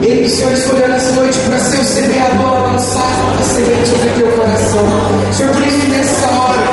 Ele, o Senhor, escolheu nessa noite para ser o semeador, lançar a semente do teu coração. Senhor, por isso nessa hora,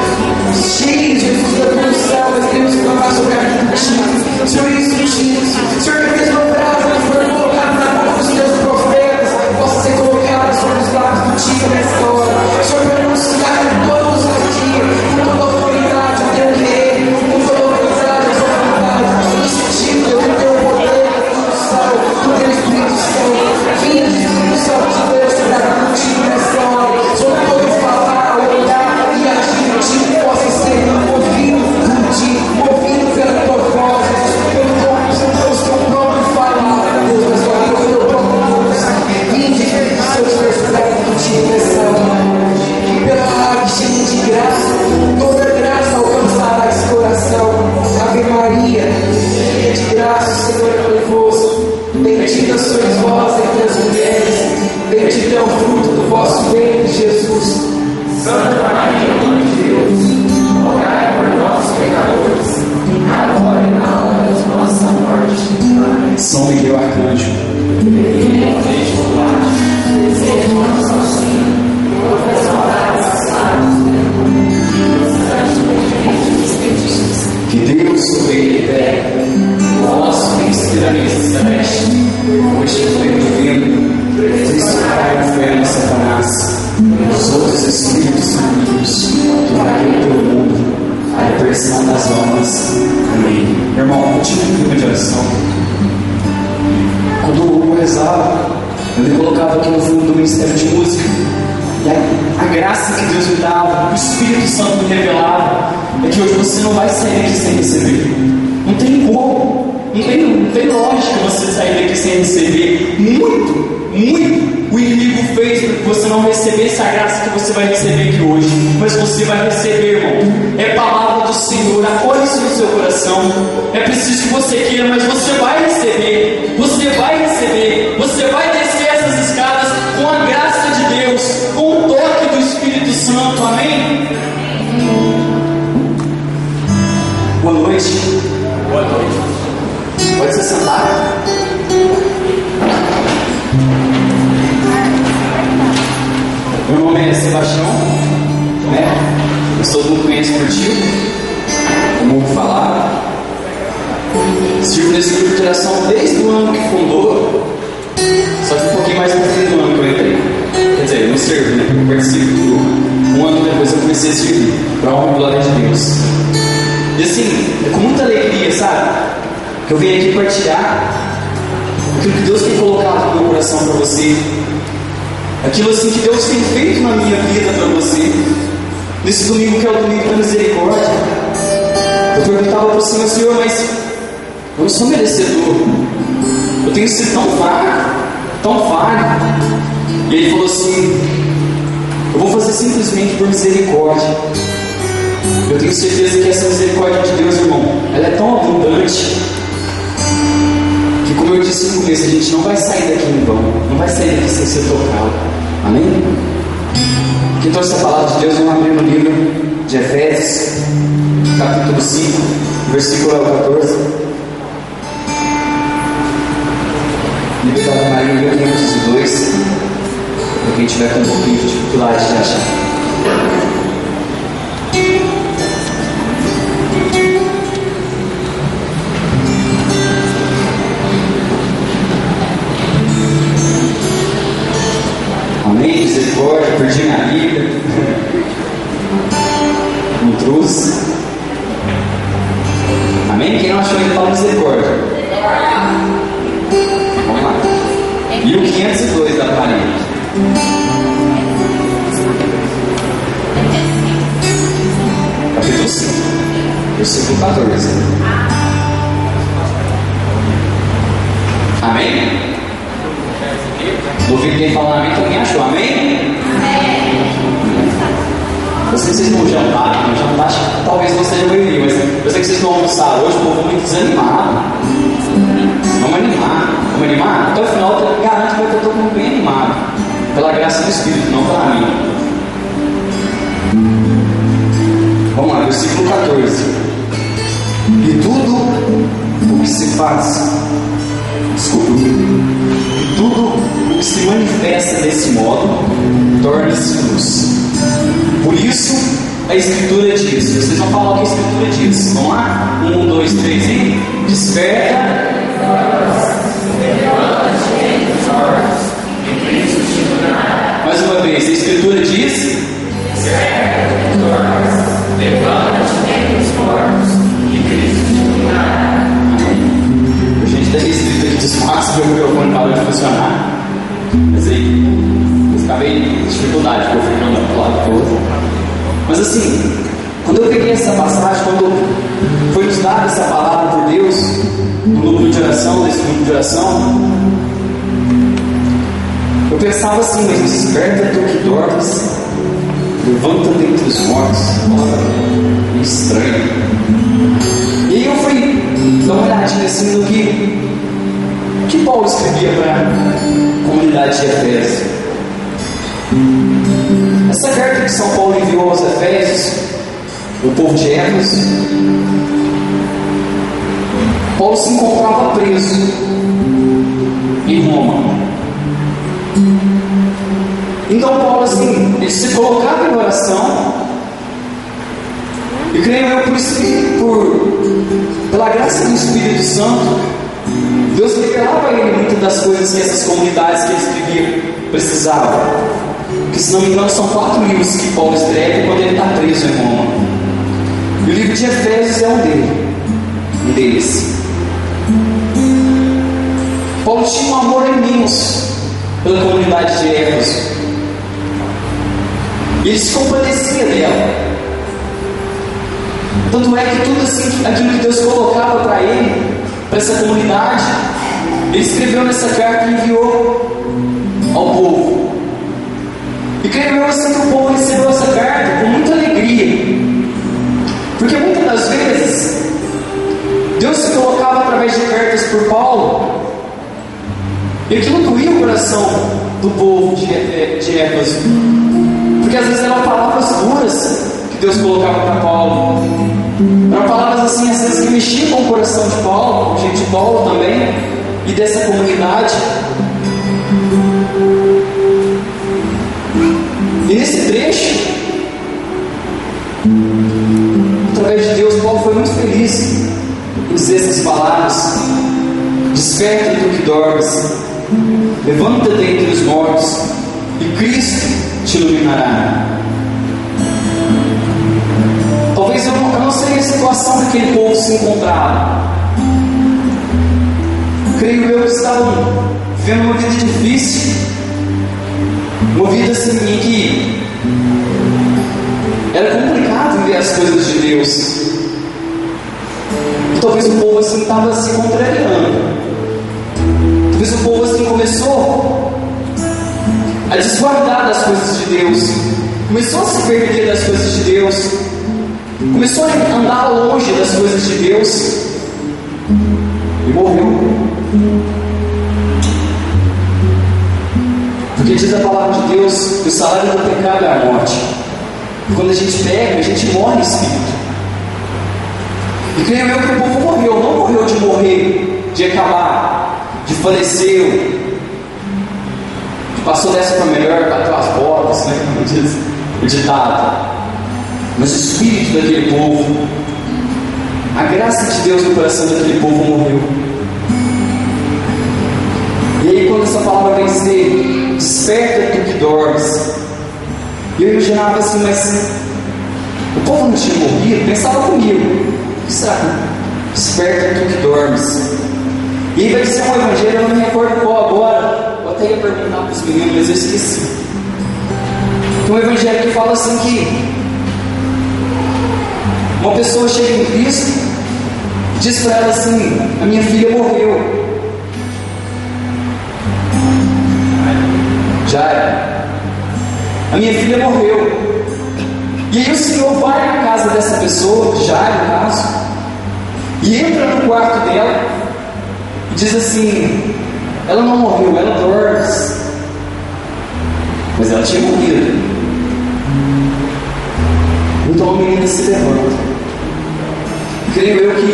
cheio, Jesus, da tua unção, nós queremos clamar sobre a vida contigo. Senhor, isso contigo. Senhor, que mesmo brasa que foi colocado na boca dos teus profetas, possa ser colocado sobre os lábios contigo nessa hora. Senhor, para anunciar com toda ousadia, com toda autoridade, o teu reino, com toda autoridade, a tua vontade, no sentido do teu poder, da tua unção, do teu Espírito Santo. Vinha de Espírito Santo de Deus, para contigo nessa hora. Sobre todo falar, olhar e agir contigo, possa ser ouvido por ti, ouvido pela tua voz, pelo teu próprio falar, Deus, da sua vida, pelo teu próprio Deus. Vinde, Espírito Santo, expressado contigo nessa hora. Que pela água cheia de graça, toda graça alcançará esse coração. Ave Maria, cheia de graça, o Senhor é convosco. Bendita sois vós entre as mulheres, bendito é o fruto do vosso ventre, Jesus. Santa Maria, Mãe de Deus, rogai por nós, pecadores, agora e na hora de nossa morte. Amém. São Miguel Arcanjo, que Deus, o Rei eterno, o nosso príncipe da mesa celeste, hoje foi divino, crucificado no inferno Satanás, e os outros espíritos malignos que vagueiam pelo mundo, a repressão das almas. Amém. Meu irmão, continue em clima de oração. Quando eu rezava, eu me colocava aqui no fundo do Ministério de Música, e a graça que Deus me dava, o Espírito Santo me revelava, é que hoje você não vai sair daqui sem receber. Não tem como, não tem lógica você sair daqui sem receber. Muito o inimigo fez para que você não recebesse a graça que você vai receber aqui hoje. Mas você vai receber, irmão. É palavra do Senhor, acolhe isso no seu coração. É preciso que você queira, mas você vai receber. Você vai receber. Você vai descer essas escadas com a graça de Deus, com o toque do Espírito Santo. Amém? Boa noite. Boa noite. Pode se sentar. Meu nome é Sebastião, né? Eu sou do Cunha Esportivo, como vou falar. Sirvo nesse grupo de oração desde o ano que fundou, só que um pouquinho mais no fim do ano que eu entrei. Quer dizer, eu não sirvo, né? Eu participo do grupo. Um ano depois eu comecei a servir, para a honra e glória de Deus. E assim, é com muita alegria, sabe? Que eu venho aqui partilhar aquilo que Deus tem colocado no meu coração para você. Aquilo assim que Deus tem feito na minha vida para você. Nesse domingo que é o domingo da misericórdia, eu perguntava para o Senhor, mas eu não sou merecedor. Eu tenho sido tão falho. E Ele falou assim: eu vou fazer simplesmente por misericórdia. Eu tenho certeza que essa misericórdia de Deus, irmão, ela é tão abundante, que, como eu disse no começo, a gente não vai sair daqui em vão, não vai sair daqui sem ser tocado. Amém? Que trouxe a palavra de Deus, vamos abrir no livro de Efésios, capítulo 5, versículo 14. Livro da Maria 1502. Para quem tiver com um pouquinho de dificuldade de achar. Amém, misericórdia, perdi minha vida. Não trouxe. Amém? Quem não achou ainda fala misericórdia. Vamos lá. 1502 da Maria. Capítulo 5, versículo 14. Amém? Ouvindo quem falar amém, então quem achou? Amém? Eu sei que vocês vão jantar, acho que talvez não seja maioria, mas eu sei que vocês vão almoçar hoje, o povo muito desanimado. Vamos animar? Até o final eu garanto que vai ter todo mundo bem animado. Pela graça do Espírito, não pela minha. Vamos lá, versículo 14. E tudo o que se faz, tudo a Escritura diz. Vocês vão falar o que a Escritura diz. Vamos lá? 1, 2, 3 e desperta. Mais uma vez, a Escritura diz: a gente deve escrito aqui dos fatos, meu microfone parou de funcionar. Mas aí, eu acabei de dificuldade, porque eu fui andando para o lado do outro. Mas assim, quando eu peguei essa passagem, quando foi nos dada essa palavra por Deus, no grupo de oração, nesse grupo de oração, eu pensava assim: mas desperta tu que dormes, levanta dentre os mortos. Olha, estranho. E aí eu fui dar uma olhadinha assim no que Paulo escrevia para a comunidade de Efésios. Essa carta que São Paulo enviou aos Efésios, o povo de Éfeso, Paulo se encontrava preso em Roma. Então Paulo, assim, ele se colocava em oração, e creio eu, pela graça do Espírito Santo, Deus revelava a ele muitas das coisas que essas comunidades que ele escrevia precisavam. Que, se não me engano, são 4 livros que Paulo escreve quando ele está preso em Roma. E o livro de Efésios é um deles. Paulo tinha um amor imenso pela comunidade de Éfeso. E ele se compadecia dela. Tanto é que tudo assim, aquilo que Deus colocava para ele, para essa comunidade, ele escreveu nessa carta e enviou ao povo. E creio eu assim que o povo recebeu essa carta com muita alegria, porque muitas das vezes Deus se colocava através de cartas por Paulo, e aquilo doía o coração do povo de Éfeso, porque às vezes eram palavras duras que Deus colocava para Paulo, eram palavras assim, às vezes que mexiam com o coração de Paulo, com o jeito de Paulo também, e dessa comunidade. E nesse trecho, através de Deus, Paulo foi muito feliz em dizer essas palavras: desperta tu que dormes, levanta dentre os mortos, e Cristo te iluminará. Talvez eu não sei a situação que aquele povo se encontrava. Creio eu que estavam vivendo uma vida difícil, uma vida assim em que era complicado ver as coisas de Deus. E talvez o povo assim estava se contrariando. Talvez o povo assim começou a desguardar das coisas de Deus, começou a se perder das coisas de Deus, começou a andar longe das coisas de Deus e morreu. Porque diz a palavra de Deus que o salário do pecado é a morte. E quando a gente pega, a gente morre em espírito. E creio eu que o povo morreu, não morreu de morrer, de acabar, de falecer, de passou dessa para melhor, bateu as botas, né, como diz o ditado. Mas o espírito daquele povo, a graça de Deus no coração daquele povo morreu. E aí quando essa palavra vem dizer, desperta tu que dormes, eu imaginava assim, mas o povo não tinha morrido? Pensava comigo, o que será? Desperta tu que dormes. E aí vai dizer um evangelho, eu não me recordo qual agora, eu até ia perguntar para os meninos, mas eu esqueci. Tem um evangelho que fala assim que uma pessoa chega em Cristo e diz para ela assim: a minha filha morreu. Jairo, a minha filha morreu. E aí o Senhor vai na casa dessa pessoa, Jairo no caso, e entra no quarto dela e diz assim: ela não morreu, ela dorme. Mas ela tinha morrido. Então a menina se levanta. Creio eu que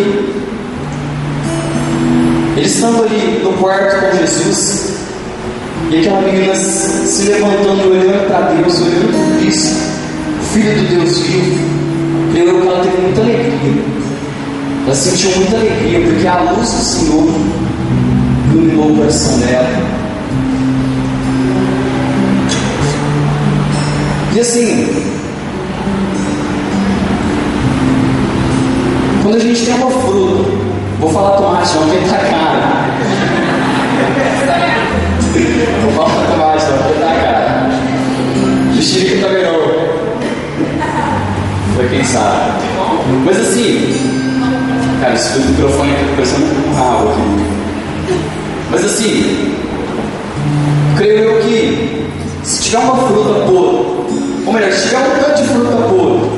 eles estão ali no quarto com Jesus, e aquela menina se levantando, olhando para Deus, olhando para Cristo, filha do Deus vivo, creio eu que ela teve muita alegria. Ela sentiu muita alegria, porque a luz do Senhor iluminou o coração dela. E assim, quando a gente tem uma fruta, vou falar tomate não, porque tá caro. Vou falar tomate não, porque tá caro. Mexerica tá melhor. Foi quem sabe. Mas assim, cara, esse microfone aqui tá parecendo um rabo aqui. Mas assim, creio eu que se tiver uma fruta podre, ou melhor, se tiver um tanto de fruta podre,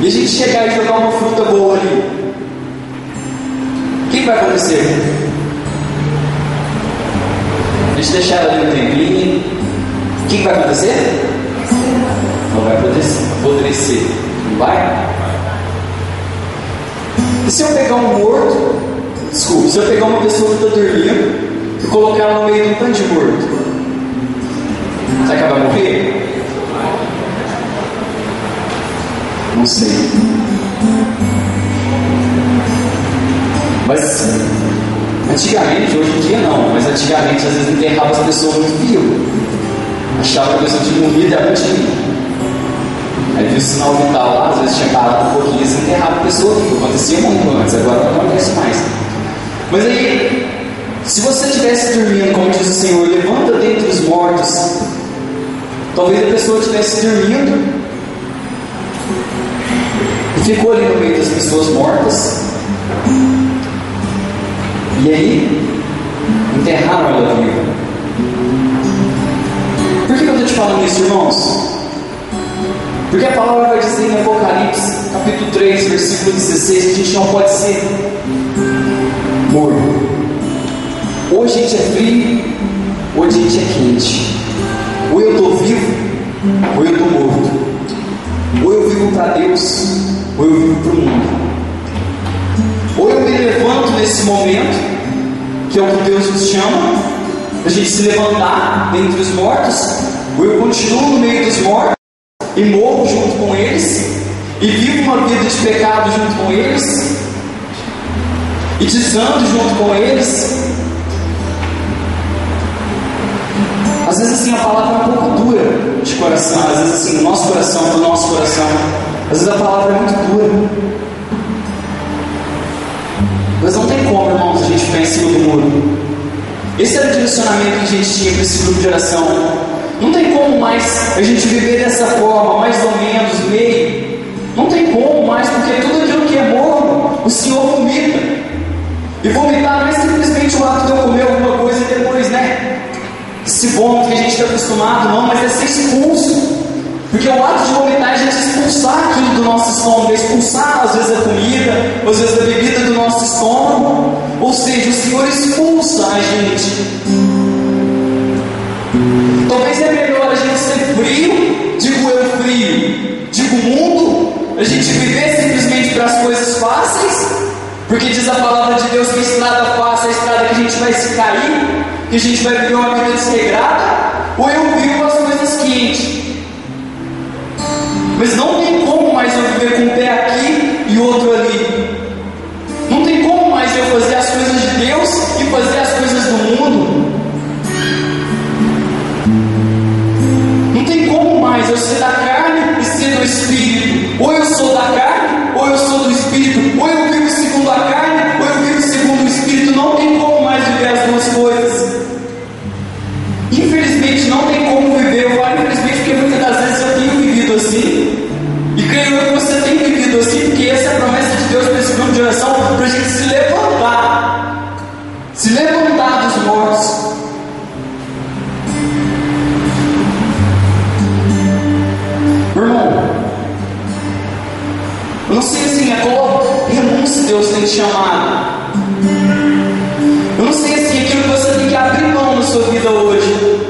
e a gente chegar e jogar uma fruta boa ali, o que vai acontecer? A gente deixar ela ali um tempinho, o que vai acontecer? Não vai apodrecer, não vai? E se eu pegar um morto, desculpa, se eu pegar uma pessoa que está dormindo e colocar ela no meio de um tanto de morto, será que ela vai morrer? Não sei. Mas antigamente, hoje em dia não, mas antigamente às vezes enterrava as pessoas muito vivas. Achava que a pessoa tinha morrido e ela tinha. Aí viu o sinal vital lá, às vezes tinha parado um pouquinho e enterrava a pessoa viva. Acontecia muito antes, agora não acontece mais. Mas aí, se você estivesse dormindo, como diz o Senhor, levanta dentre os mortos. Talvez a pessoa estivesse dormindo e ficou ali no meio das pessoas mortas. E aí, enterraram ela viva. Por que eu estou te falando isso, irmãos? Porque a palavra vai dizer em Apocalipse, capítulo 3, versículo 16, que a gente não pode ser morno. Ou a gente é frio, ou a gente é quente. Ou eu estou vivo, ou eu estou morto. Ou eu vivo para Deus, ou eu vivo para o mundo. Ou eu me levanto nesse momento, que é o que Deus nos chama, a gente se levantar dentre os mortos, ou eu continuo no meio dos mortos e morro junto com eles, e vivo uma vida de pecado junto com eles, e desando junto com eles. Às vezes assim a palavra é um pouco dura de coração, às vezes assim, no nosso coração, do nosso coração, às vezes a palavra é muito dura. Mas não tem como, irmãos, a gente ficar em cima do muro. Esse era o direcionamento que a gente tinha para esse grupo de oração. Não tem como mais a gente viver dessa forma, mais ou menos, meio. Não tem como mais, porque tudo aquilo que é morno, o Senhor vomita. E vomitar não é simplesmente o ato de eu comer alguma coisa e depois, né? Esse vômito que a gente está acostumado, não, mas é ser expulso. Porque o ato de vomitar é a gente expulsar aquilo do nosso estômago, é expulsar às vezes a comida, às vezes a bebida do nosso estômago. Ou seja, o Senhor expulsa a gente. Talvez é melhor a gente ser frio, digo eu frio, digo mundo, a gente viver simplesmente para as coisas fáceis, porque diz a palavra de Deus que a estrada fácil é a estrada que a gente vai se cair, que a gente vai viver uma vida desregrada, ou eu vivo as coisas quentes. Mas não tem como mais eu viver com um pé aqui e outro ali. Não tem como mais eu fazer as coisas de Deus e fazer as coisas do mundo. Não tem como mais eu ser da carne e ser do Espírito. Ou eu sou da carne, ou eu sou do Espírito. Ou eu vivo segundo a carne, ou eu vivo segundo o Espírito. Não tem como mais viver as duas coisas. Infelizmente não tem como viver. Eu falo infelizmente porque muitas das vezes eu tenho vivido assim. E creio eu que você tem vivido assim, porque essa é a promessa de Deus para esse grupo de oração, para a gente se levantar. Se levantar dos mortos. Irmão, eu não sei assim, a qual renúncia Deus tem te chamado. Eu não sei assim, aquilo que você tem que abrir mão na sua vida hoje.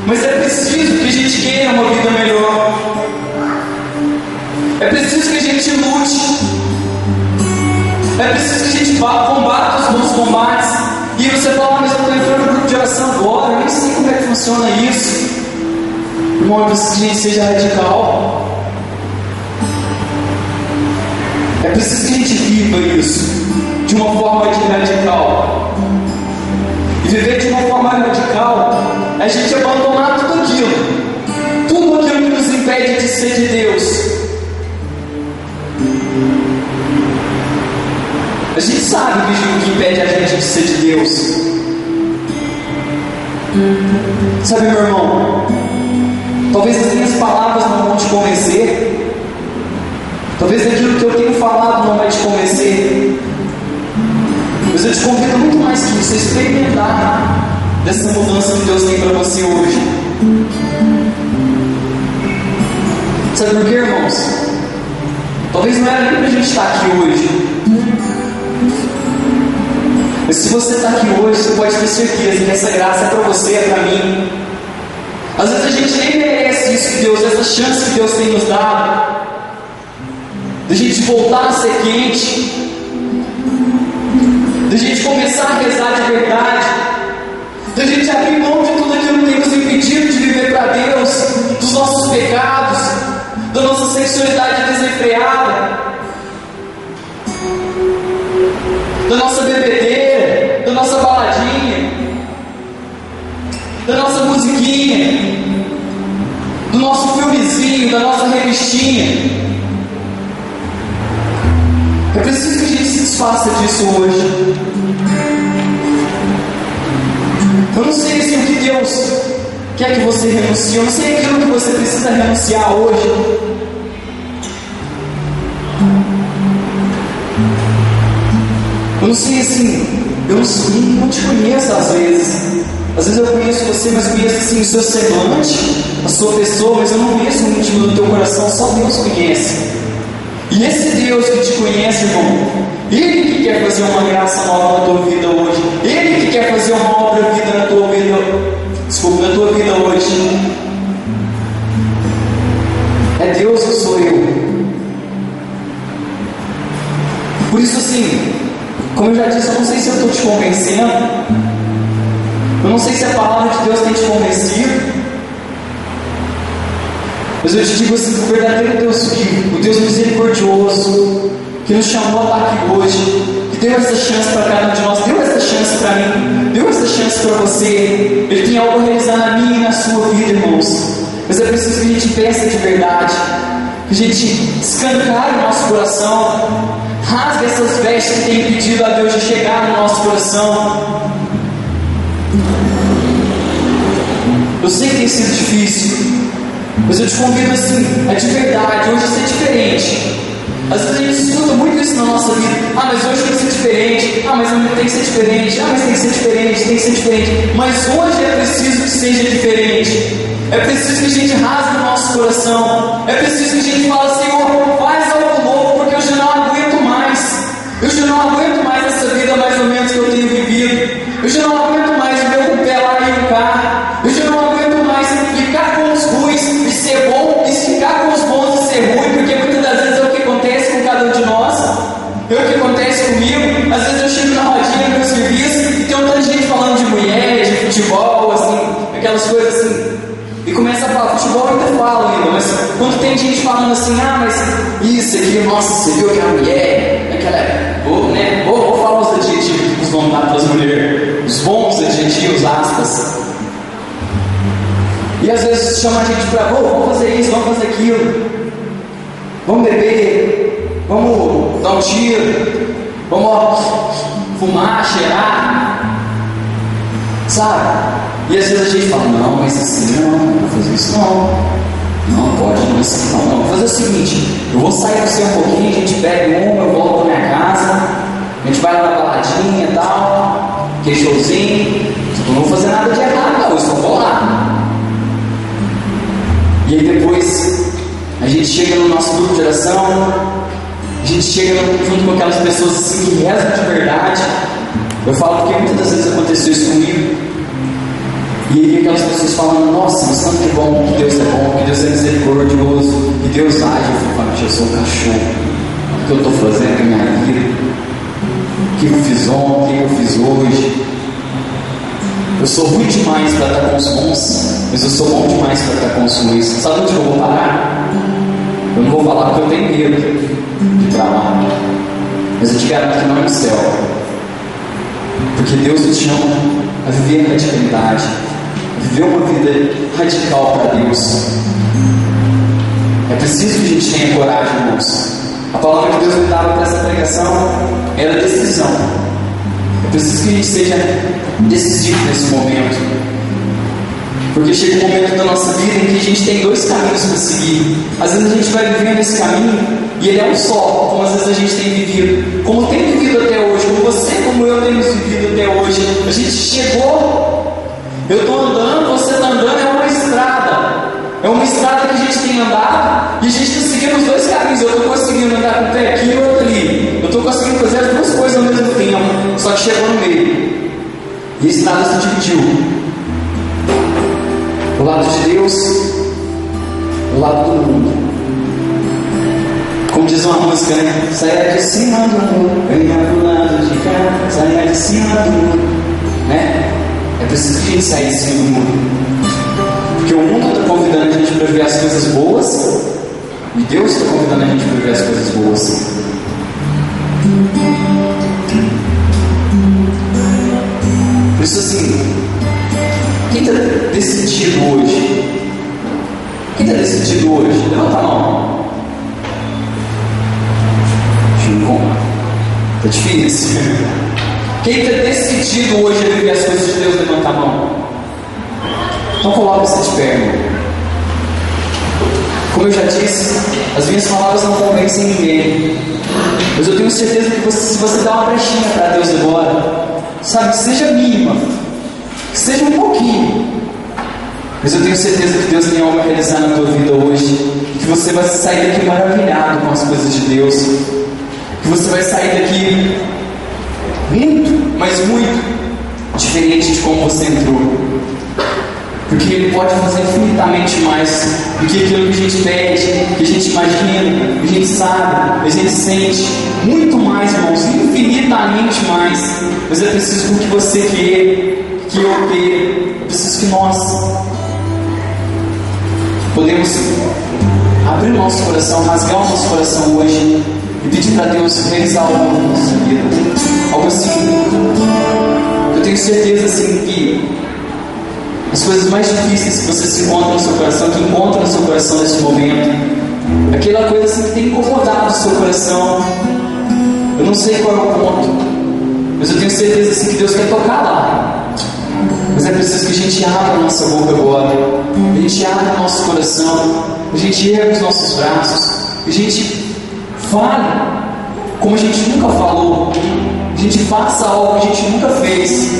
Mas é preciso que a gente queira uma vida melhor. É preciso que a gente lute. É preciso que a gente combata os bons combates. E você fala, mas eu estou entrando no grupo de oração agora, eu nem sei como é que funciona isso. Irmão, é preciso que a gente seja radical. É preciso que a gente viva isso de uma forma radical. E viver de uma forma radical é a gente abandonar tudo aquilo que nos impede de ser de Deus. A gente sabe o que impede a gente de ser de Deus. Sabe, meu irmão, talvez as minhas palavras não vão te convencer, talvez aquilo que eu tenho falado não vai te convencer, mas eu te convido muito mais que isso, a experimentar dessa mudança que Deus tem para você hoje. Sabe por quê, irmãos? Talvez não era nem para a gente estar aqui hoje, mas se você está aqui hoje, você pode ter certeza que essa graça é para você, é para mim. Às vezes a gente nem merece isso que Deus, essa chance que Deus tem nos dado, da gente voltar a ser quente, da gente começar a rezar de verdade, da gente abrir mão de tudo aquilo que tem nos impedido de viver para Deus, dos nossos pecados, da nossa sexualidade desenfreada, da nossa bebedeira, da nossa baladinha, da nossa musiquinha, do nosso filmezinho, da nossa revistinha. É preciso que a gente se desfaça disso hoje. Eu não sei se o que Deus quer que você renuncie, eu não sei aquilo que você precisa renunciar hoje. Eu não sei assim, eu não te conheço às vezes. Às vezes eu conheço você, mas conheço assim o seu semblante, a sua pessoa, mas eu não conheço o íntimo do teu coração, só Deus conhece. E esse Deus que te conhece, irmão, Ele que quer fazer uma graça nova na tua vida hoje, Ele que quer fazer uma obra vida na tua vida, na tua vida hoje. É Deus que sou eu. Por isso assim, como eu já disse, eu não sei se eu estou te convencendo, eu não sei se a palavra de Deus tem te convencido, mas eu te digo assim, o verdadeiro Deus vivo, o Deus misericordioso, que nos chamou a estar aqui hoje, que deu essa chance para cada um de nós, deu essa chance para mim, deu essa chance para você. Ele tem algo a realizar na minha e na sua vida, irmãos. Mas é preciso que a gente peça de verdade, que a gente escancare o nosso coração, rasgue essas vestes que tem impedido a Deus de chegar no nosso coração. Eu sei que tem sido difícil, mas eu te convido assim, é de verdade, hoje ser diferente. Às vezes a gente escuta muito isso na nossa vida. Ah, mas hoje tem que ser diferente. Ah, mas tem que ser diferente. Ah, mas tem que ser diferente, tem que ser diferente. Mas hoje é preciso que seja diferente. É preciso que a gente rasgue o nosso coração. É preciso que a gente fale, Senhor, faz algo novo, porque eu já não aguento mais. Eu já não aguento mais essa vida mais ou menos que eu tenho vivido. Eu já não aguento mais ver o pé lá e o cá. Eu já não aguento mais ficar com os ruins e ser bom, e ficar com os bons e ser ruim, porque muitas das vezes é o que acontece com cada um de nós. É o que acontece comigo. Às vezes eu chego na rodinha do meu serviço e tem um tanto de gente falando de mulher, de futebol, assim, aquelas coisas assim. E começa a falar, futebol eu ainda falo ainda, mas quando tem gente falando assim, ah, mas isso aqui, nossa, você viu aquela mulher, vou falar os adjetivos que vão dar para as mulheres, os bons adjetivos, aspas. E às vezes chama a gente para, vamos fazer isso, vamos fazer aquilo, vamos beber, vamos dar um tiro, vamos fumar, cheirar, sabe? E às vezes a gente fala, não, mas assim, não vou fazer isso não pode, não, assim, não, vou fazer o seguinte, eu vou sair com você um pouquinho, a gente pega uma, eu volto pra minha casa, a gente vai lá na baladinha e tal, que showzinho, eu não vou fazer nada de errado não, eu só vou lá. E aí depois a gente chega no nosso grupo de oração, a gente chega junto com aquelas pessoas assim, que rezam de verdade. Eu falo porque muitas das vezes aconteceu isso comigo. E aí aquelas pessoas falando, nossa, mas tanto que bom, que Deus é misericordioso, que Deus age. Eu falo, eu sou um cachorro, o que eu estou fazendo com a minha vida, o que eu fiz ontem, o que eu fiz hoje. Eu sou ruim demais para estar com os bons, mas eu sou bom demais para estar com os ruins. Sabe onde eu vou parar? Eu não vou falar porque eu tenho medo de ir para lá, mas eu te garanto que não é no céu, porque Deus nos chama a viver a radicalidade, a viver uma vida radical para Deus. É preciso que a gente tenha coragem, irmãos. A palavra que Deus me dava para essa pregação era decisão. É preciso que a gente seja decisivo nesse momento, porque chega um momento da nossa vida em que a gente tem dois caminhos para seguir. Às vezes a gente vai vivendo esse caminho e ele é um só, como às vezes a gente tem vivido, como tem vivido até hoje, como você, como eu temos vivido até hoje. A gente chegou, eu estou andando, você está andando, é uma estrada que a gente tem andado e a gente está seguindo os dois caminhos. Eu estou conseguindo andar com o pé aqui e o outro ali, eu estou conseguindo fazer as duas coisas ao mesmo tempo, só que chegou no meio e a estrada se dividiu. O lado de Deus, o lado do mundo. Como diz uma música, né? Saia de cima do mundo, venha pro lado de cá, saia de cima do mundo, né? É preciso que a gente saia de cima do mundo, porque o mundo está convidando a gente para ver as coisas boas e Deus está convidando a gente para ver as coisas boas. Por isso, assim, quem está decidido hoje? Quem está decidido hoje? Levanta a mão. Está difícil. Quem está decidido hoje a viver as coisas de Deus? Levanta a mão. Então coloque-se de pé, irmão. Como eu já disse, as minhas palavras não convencem ninguém, mas eu tenho certeza que se você dá uma brechinha para Deus agora, sabe, que seja mínima, que seja um pouquinho, mas eu tenho certeza que Deus tem algo a realizar na tua vida hoje, que você vai sair daqui maravilhado com as coisas de Deus, que você vai sair daqui muito, mas muito diferente de como você entrou, porque Ele pode fazer infinitamente mais do que aquilo que a gente pede, que a gente imagina, que a gente sabe, que a gente sente. Muito mais, irmãos, infinitamente mais. Mas é preciso que você queira, que eu queira. É preciso que nós podemos abrir o nosso coração, rasgar o nosso coração hoje e pedir para Deus realizar algo na nossa vida. Algo assim. Eu tenho certeza assim que as coisas mais difíceis que você se encontra no seu coração, que encontra no seu coração nesse momento, aquela coisa assim que tem incomodado o seu coração, eu não sei qual é o ponto, mas eu tenho certeza assim que Deus quer tocar lá. Mas é preciso que a gente abra a nossa boca agora, a gente abra o nosso coração, a gente erga os nossos braços, a gente fale como a gente nunca falou, a gente faça algo que a gente nunca fez.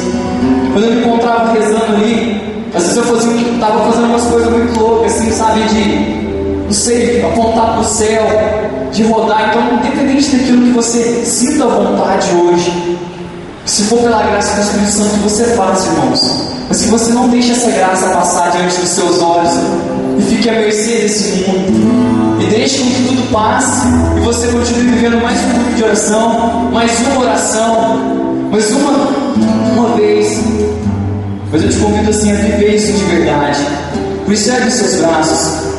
Quando eu me encontrava rezando ali, às vezes eu estava fazendo umas coisas muito loucas, assim, sabe, de, não sei, apontar para o céu, de rodar. Então, independente daquilo que você sinta à vontade hoje, se for pela graça do Espírito Santo, que você faça, irmãos, mas que você não deixe essa graça passar diante dos seus olhos e fique à mercê desse mundo, e deixe com que tudo passe e você continue vivendo mais um grupo de oração, mais uma oração, mais uma vez. Mas eu te convido assim a viver isso de verdade. Por isso, ergue os seus braços.